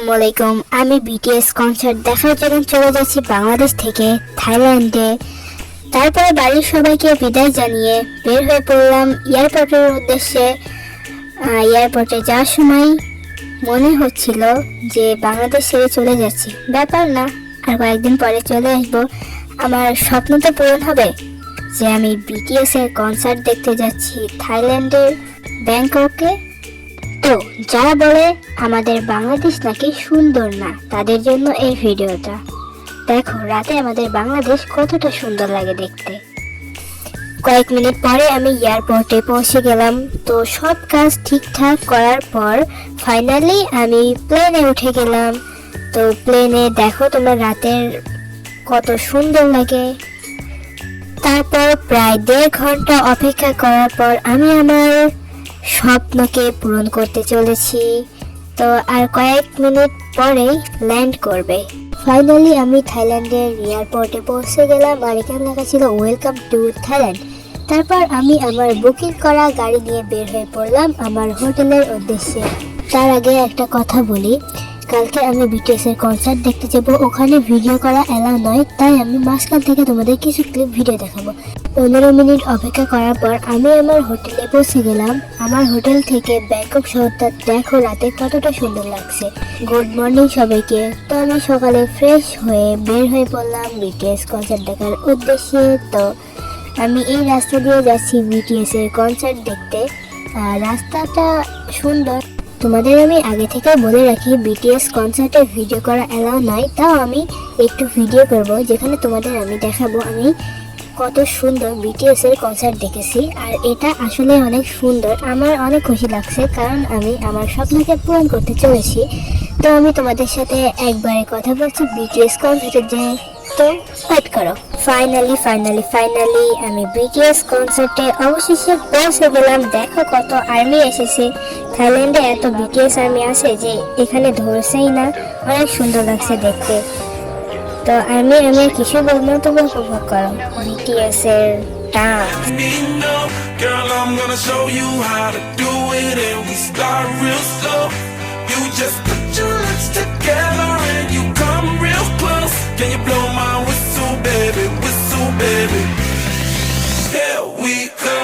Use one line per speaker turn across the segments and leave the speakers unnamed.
আসসালামু আলাইকুম। আমি বিটিএস কনসার্ট দেখার জন্য চলে যাচ্ছি বাংলাদেশ থেকে থাইল্যান্ডে। তারপরে বাড়ির সবাইকে বিদায় জানিয়ে বের হয়ে পড়লাম এয়ারপোর্টের উদ্দেশ্যে। এয়ারপোর্টে যাওয়ার সময় মনে হচ্ছিল যে বাংলাদেশ ছেড়ে চলে যাচ্ছি, ব্যাপার না, আর কয়েকদিন পরে চলে আসবো। আমার স্বপ্ন তো পূরণ হবে যে আমি বিটিএস এর কনসার্ট দেখতে যাচ্ছি থাইল্যান্ডের ব্যাংককে। তো যারা বলে আমাদের বাংলাদেশ নাকি সুন্দর না, তাদের জন্য এই ভিডিওটা। দেখো রাতে আমাদের বাংলাদেশ কতটা সুন্দর লাগে দেখতে। কয়েক মিনিট পরে আমি এয়ারপোর্টে পৌঁছে গেলাম। তো সব কাজ ঠিকঠাক করার পর ফাইনালি আমি প্লেনে উঠে গেলাম। তো প্লেনে দেখো তোমরা রাতের কত সুন্দর লাগে। তারপর প্রায় 1.5 ঘন্টা অপেক্ষা করার পর আমি আমার স্বপ্নকে পূরণ করতে চলেছি। তো আর কয়েক মিনিট পরেই ল্যান্ড করবে। ফাইনালি আমি থাইল্যান্ডের এয়ারপোর্টে পৌঁছে গেলাম, আর এখানে লেখা ছিল ওয়েলকাম টু থাইল্যান্ড। তারপর আমি আমার বুকিং করা গাড়ি নিয়ে বের হয়ে পড়লাম আমার হোটেলের উদ্দেশ্যে। তার আগে একটা কথা বলি, কালকে আমি বিটিএস এর কনসার্ট দেখতে যাব, ওখানে ভিডিও করা এলাও নয়, তাই আমি মাঝখান থেকে তোমাদের কিছু ক্লিপ ভিডিও দেখাবো। 15 মিনিট অপেক্ষা করার পর আমি আমার হোটেলে পৌঁছে গেলাম। আমার হোটেল থেকে ব্যাংকক শহরটা দেখো রাতে কতটা সুন্দর লাগছে। গুড মর্নিং সবাইকে। তো আমি সকালে ফ্রেশ হয়ে বের হয়ে পড়লাম বিটিএস কনসার্ট দেখার উদ্দেশ্যে। তো আমি এই রাস্তা দিয়ে যাচ্ছি বিটিএস এর কনসার্ট দেখতে। রাস্তাটা সুন্দর। তোমাদের আমি আগে থেকে বলে রাখি, বিটিএস কনসার্টে ভিডিও করা এলাও নয়, তাও আমি একটু ভিডিও করব যেখানে তোমাদের আমি দেখাবো আমি কত সুন্দর বিটিএস এর কনসার্ট দেখেছি। আর এটা আসলে অনেক সুন্দর, আমার অনেক খুশি লাগছে, কারণ আমি আমার স্বপ্নকে পূরণ করতে চলেছি। তো আমি তোমাদের সাথে একবারে কথা বলছি বিটিএস কনসার্টে যে, তো ওয়েট করো। ফাইনালি আমি বিটিএস কনসার্টে অবশেষে পৌঁছে গেলাম। দেখো কত আর্মি এসেছে। থাইল্যান্ডে এত বিটিএস আর্মি আছে যে এখানে ধরছেই না, অনেক সুন্দর লাগছে দেখতে। তো আমি কিছু বলবো, তুমি উপভোগ করো বিটিএস এর dance.
Girl, I'm gonna show you how to do it, and we start real slow. You just put your lips together and you come real close. Can you blow my whistle, baby? Whistle, baby. Here we go.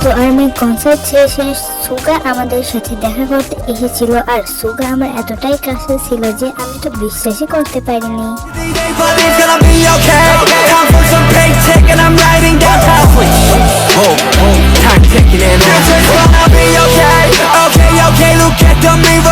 তো আমি concert শেষে সুগা আমাদের সাথে দেখা করতে এসেছিল, আর সুগা আমার এতটাই কাছে ছিল যে আমি তো বিশ্বাসই করতে পারিনি।
Time ticking and on. It's gonna be okay, okay, okay. Look at the mirror.